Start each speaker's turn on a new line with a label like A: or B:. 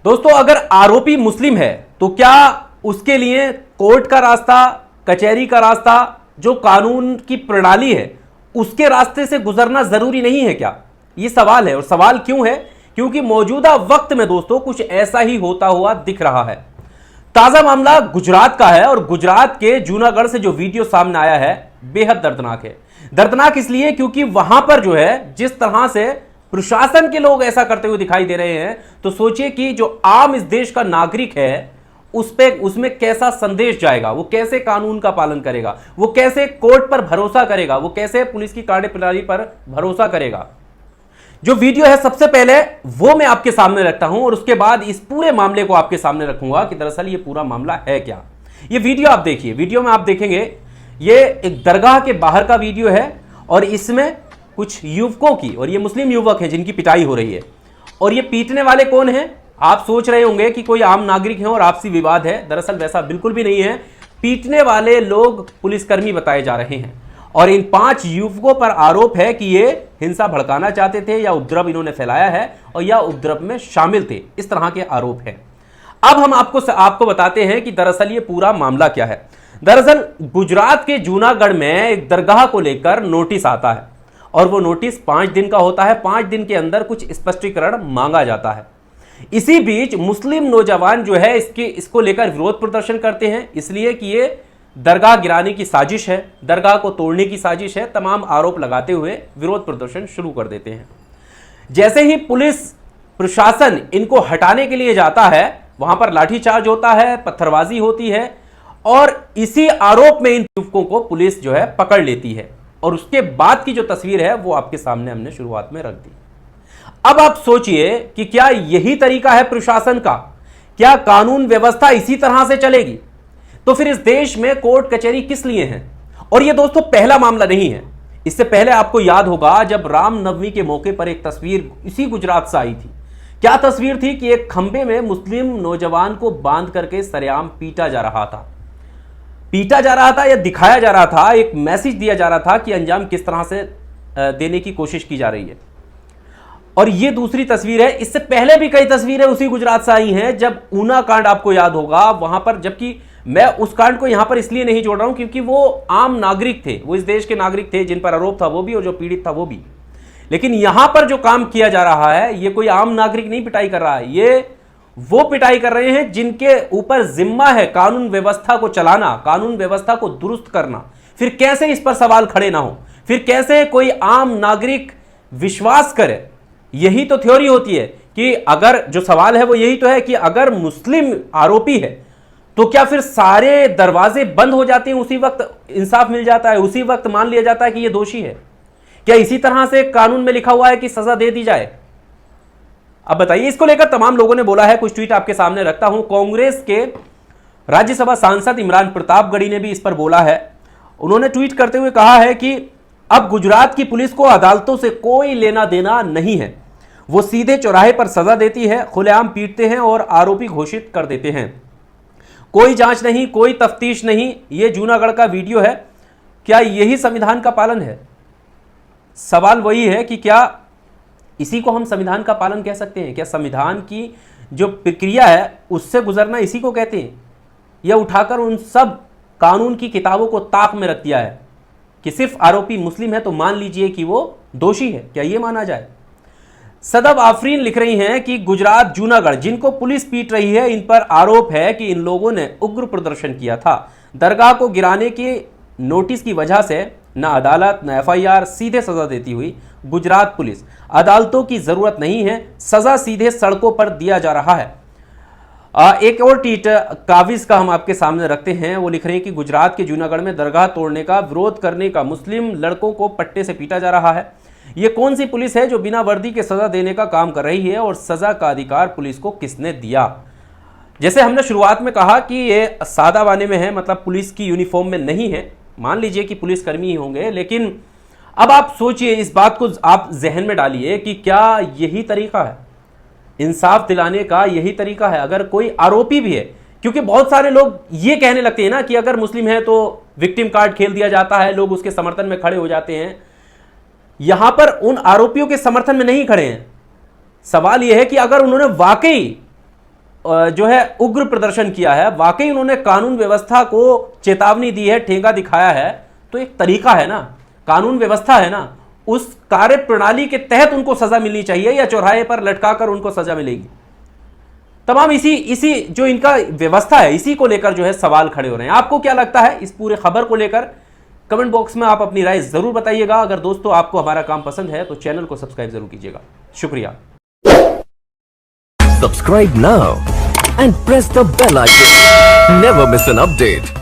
A: दोस्तों, अगर आरोपी मुस्लिम है तो क्या उसके लिए कोर्ट का रास्ता, कचहरी का रास्ता, जो कानून की प्रणाली है उसके रास्ते से गुजरना जरूरी नहीं है क्या? यह सवाल है। और सवाल क्यों है? क्योंकि मौजूदा वक्त में दोस्तों कुछ ऐसा ही होता हुआ दिख रहा है। ताजा मामला गुजरात का है और गुजरात के जूनागढ़ से जो वीडियो सामने आया है बेहद दर्दनाक है। दर्दनाक इसलिए क्योंकि वहां पर जो है जिस तरह से प्रशासन के लोग ऐसा करते हुए दिखाई दे रहे हैं, तो सोचिए कि जो आम इस देश का नागरिक है उसमें कैसा संदेश जाएगा, वो कैसे कानून का पालन करेगा, वो कैसे कोर्ट पर भरोसा करेगा, वो कैसे पुलिस की कार्यप्रणाली पर भरोसा करेगा। जो वीडियो है सबसे पहले वो मैं आपके सामने रखता हूं और उसके बाद इस पूरे मामले को आपके सामने रखूंगा कि दरअसल ये पूरा मामला है क्या। ये वीडियो आप देखिए। वीडियो में आप देखेंगे ये एक दरगाह के बाहर का वीडियो है और इसमें कुछ युवकों की, और ये मुस्लिम युवक हैं जिनकी पिटाई हो रही है। और ये पीटने वाले कौन हैं? आप सोच रहे होंगे कि कोई आम नागरिक है और आपसी विवाद है। दरअसल वैसा बिल्कुल भी नहीं है। पीटने वाले लोग पुलिसकर्मी बताए जा रहे हैं और इन 5 युवकों पर आरोप है कि ये हिंसा भड़काना चाहते थे या उपद्रव इन्होंने फैलाया है और या उपद्रव में शामिल थे। इस तरह के आरोप हैं। अब हम आपको बताते हैं कि दरअसल ये पूरा मामला क्या है। दरअसल गुजरात के जूनागढ़ में एक दरगाह को लेकर नोटिस आता है और वो नोटिस 5 दिन का होता है। 5 दिन के अंदर कुछ स्पष्टीकरण मांगा जाता है। इसी बीच मुस्लिम नौजवान जो है इसको लेकर विरोध प्रदर्शन करते हैं, इसलिए कि ये दरगाह गिराने की साजिश है, दरगाह को तोड़ने की साजिश है। तमाम आरोप लगाते हुए विरोध प्रदर्शन शुरू कर देते हैं। जैसे ही पुलिस प्रशासन इनको हटाने के लिए जाता है, वहां पर लाठीचार्ज होता है, पत्थरबाजी होती है और इसी आरोप में इन युवकों को पुलिस जो है पकड़ लेती है। और उसके बाद की जो तस्वीर है वो आपके सामने हमने शुरुआत में रख दी। अब आप सोचिए कि क्या यही तरीका है प्रशासन का? क्या कानून व्यवस्था इसी तरह से चलेगी? तो फिर इस देश में कोर्ट कचहरी किस लिए हैं? और यह दोस्तों पहला मामला नहीं है। इससे पहले आपको याद होगा जब रामनवमी के मौके पर एक तस्वीर इसी गुजरात से आई थी। क्या तस्वीर थी कि एक खंबे में मुस्लिम नौजवान को बांध करके सरेआम पीटा जा रहा था। पीटा जा रहा था या दिखाया जा रहा था, एक मैसेज दिया जा रहा था कि अंजाम किस तरह से देने की कोशिश की जा रही है। और ये दूसरी तस्वीर है। इससे पहले भी कई तस्वीरें उसी गुजरात से आई हैं। जब ऊना कांड आपको याद होगा, वहां पर, जबकि मैं उस कांड को यहां पर इसलिए नहीं जोड़ रहा हूं क्योंकि वो आम नागरिक थे, वो इस देश के नागरिक थे जिन पर आरोप था वो भी और जो पीड़ित था वो भी। लेकिन यहां पर जो काम किया जा रहा है ये कोई आम नागरिक नहीं पिटाई कर रहा है, ये वो पिटाई कर रहे हैं जिनके ऊपर जिम्मा है कानून व्यवस्था को चलाना, कानून व्यवस्था को दुरुस्त करना। फिर कैसे इस पर सवाल खड़े ना हो? फिर कैसे कोई आम नागरिक विश्वास करे? यही तो थ्योरी होती है कि अगर जो सवाल है वो यही तो है कि अगर मुस्लिम आरोपी है तो क्या फिर सारे दरवाजे बंद हो जाते हैं, उसी वक्त इंसाफ मिल जाता है, उसी वक्त मान लिया जाता है कि ये दोषी है? क्या इसी तरह से कानून में लिखा हुआ है कि सजा दे दी जाए? अब बताइए। इसको लेकर तमाम लोगों ने बोला है। कुछ ट्वीट आपके सामने रखता हूं। कांग्रेस के राज्यसभा सांसद इमरान प्रतापगढ़ी ने भी इस पर बोला है। उन्होंने ट्वीट करते हुए कहा है कि अब गुजरात की पुलिस को अदालतों से कोई लेना देना नहीं है। वो सीधे चौराहे पर सजा देती है, खुलेआम पीटते हैं और आरोपी घोषित कर देते हैं। कोई जांच नहीं, कोई तफ्तीश नहीं। ये जूनागढ़ का वीडियो है। क्या यही संविधान का पालन है? सवाल वही है कि क्या इसी को हम संविधान का पालन कह सकते हैं? क्या संविधान की जो प्रक्रिया है उससे गुजरना इसी को कहते हैं? या उठाकर उन सब कानून की किताबों को ताक में रख दिया है कि सिर्फ आरोपी मुस्लिम है तो मान लीजिए कि वो दोषी है? क्या ये माना जाए? सदब आफरीन लिख रही हैं कि गुजरात जूनागढ़ जिनको पुलिस पीट रही है, इन पर आरोप है कि इन लोगों ने उग्र प्रदर्शन किया था। दरगाह को गिराने के नोटिस की वजह से न अदालत न एफआईआर, सीधे सजा देती हुई गुजरात पुलिस। अदालतों की जरूरत नहीं है, सजा सीधे सड़कों पर दिया जा रहा है। एक और ट्वीट काविज का हम आपके सामने रखते हैं। वो लिख रहे हैं कि गुजरात के जूनागढ़ में दरगाह तोड़ने का विरोध करने का मुस्लिम लड़कों को पट्टे से पीटा जा रहा है। ये कौन सी पुलिस है जो बिना वर्दी के सजा देने का काम कर रही है और सजा का अधिकार पुलिस को किसने दिया? जैसे हमने शुरुआत में कहा कि ये सादा वाने में है, मतलब पुलिस की यूनिफॉर्म में नहीं है। मान लीजिए कि पुलिसकर्मी ही होंगे, लेकिन अब आप सोचिए, इस बात को आप जहन में डालिए कि क्या यही तरीका है इंसाफ दिलाने का? यही तरीका है अगर कोई आरोपी भी है? क्योंकि बहुत सारे लोग ये कहने लगते हैं ना कि अगर मुस्लिम है तो विक्टिम कार्ड खेल दिया जाता है, लोग उसके समर्थन में खड़े हो जाते हैं। यहां पर उन आरोपियों के समर्थन में नहीं खड़े हैं। सवाल यह है कि अगर उन्होंने वाकई जो है उग्र प्रदर्शन किया है, वाकई उन्होंने कानून व्यवस्था को चेतावनी दी है, ठेंगा दिखाया है, तो एक तरीका है ना, कानून व्यवस्था है ना, उस कार्य प्रणाली के तहत उनको सजा मिलनी चाहिए या चौराहे पर लटकाकर उनको सजा मिलेगी? तमाम इसी जो इनका व्यवस्था है, इसी को लेकर जो है सवाल खड़े हो रहे हैं। आपको क्या लगता है इस पूरे खबर को लेकर? कमेंट बॉक्स में आप अपनी राय जरूर बताइएगा। अगर दोस्तों आपको हमारा काम पसंद है तो चैनल को सब्सक्राइब जरूर कीजिएगा। शुक्रिया।
B: Subscribe now and press the bell icon. Never miss an update.